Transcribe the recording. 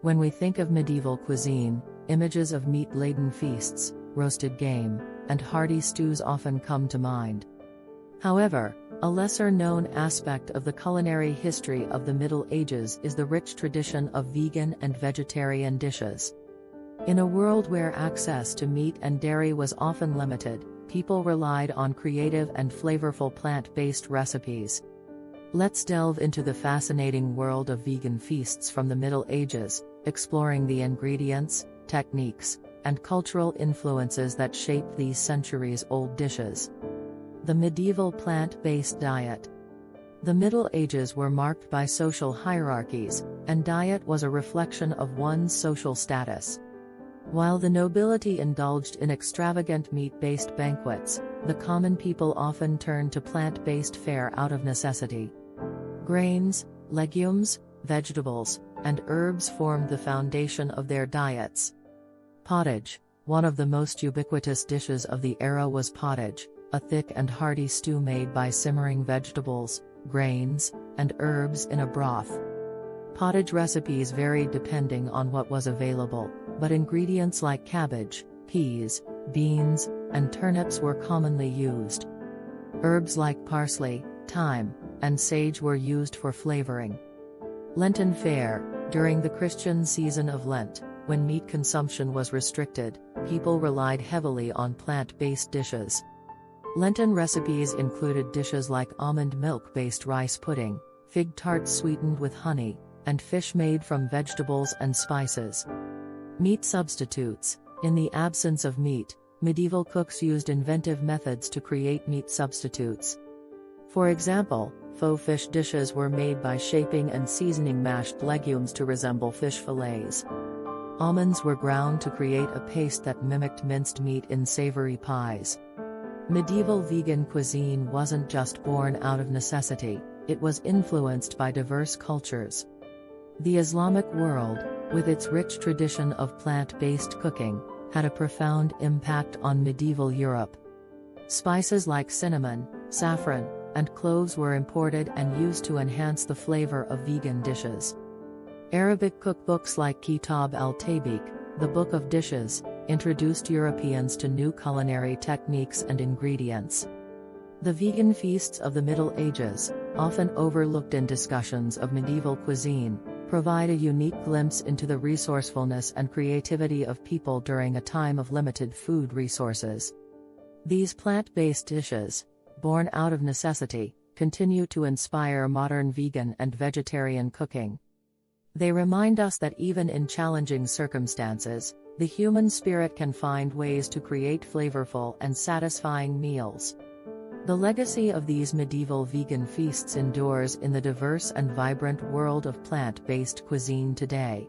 When we think of medieval cuisine, images of meat-laden feasts, roasted game, and hearty stews often come to mind. However, a lesser-known aspect of the culinary history of the Middle Ages is the rich tradition of vegan and vegetarian dishes. In a world where access to meat and dairy was often limited, people relied on creative and flavorful plant-based recipes. Let's delve into the fascinating world of vegan feasts from the Middle Ages, exploring the ingredients, techniques, and cultural influences that shaped these centuries-old dishes. The medieval plant-based diet. The Middle Ages were marked by social hierarchies, and diet was a reflection of one's social status. While the nobility indulged in extravagant meat-based banquets, the common people often turned to plant-based fare out of necessity. Grains, legumes, vegetables, and herbs formed the foundation of their diets. Pottage. One of the most ubiquitous dishes of the era was pottage, a thick and hearty stew made by simmering vegetables, grains, and herbs in a broth. Pottage recipes varied depending on what was available, but ingredients like cabbage, peas, beans, and turnips were commonly used. Herbs like parsley, thyme, and sage were used for flavoring. Lenten fare. During the Christian season of Lent, when meat consumption was restricted, people relied heavily on plant-based dishes. Lenten recipes included dishes like almond milk-based rice pudding, fig tarts sweetened with honey, and fish made from vegetables and spices. Meat substitutes. In the absence of meat, medieval cooks used inventive methods to create meat substitutes. For example, faux fish dishes were made by shaping and seasoning mashed legumes to resemble fish fillets. Almonds were ground to create a paste that mimicked minced meat in savory pies. Medieval vegan cuisine wasn't just born out of necessity, it was influenced by diverse cultures. The Islamic world, with its rich tradition of plant-based cooking, had a profound impact on medieval Europe. Spices like cinnamon, saffron, and cloves were imported and used to enhance the flavor of vegan dishes. Arabic cookbooks like Kitab al-Tabik, the Book of Dishes, introduced Europeans to new culinary techniques and ingredients. The vegan feasts of the Middle Ages, often overlooked in discussions of medieval cuisine, provide a unique glimpse into the resourcefulness and creativity of people during a time of limited food resources. These plant-based dishes, born out of necessity, continue to inspire modern vegan and vegetarian cooking. They remind us that even in challenging circumstances, the human spirit can find ways to create flavorful and satisfying meals. The legacy of these medieval vegan feasts endures in the diverse and vibrant world of plant-based cuisine today.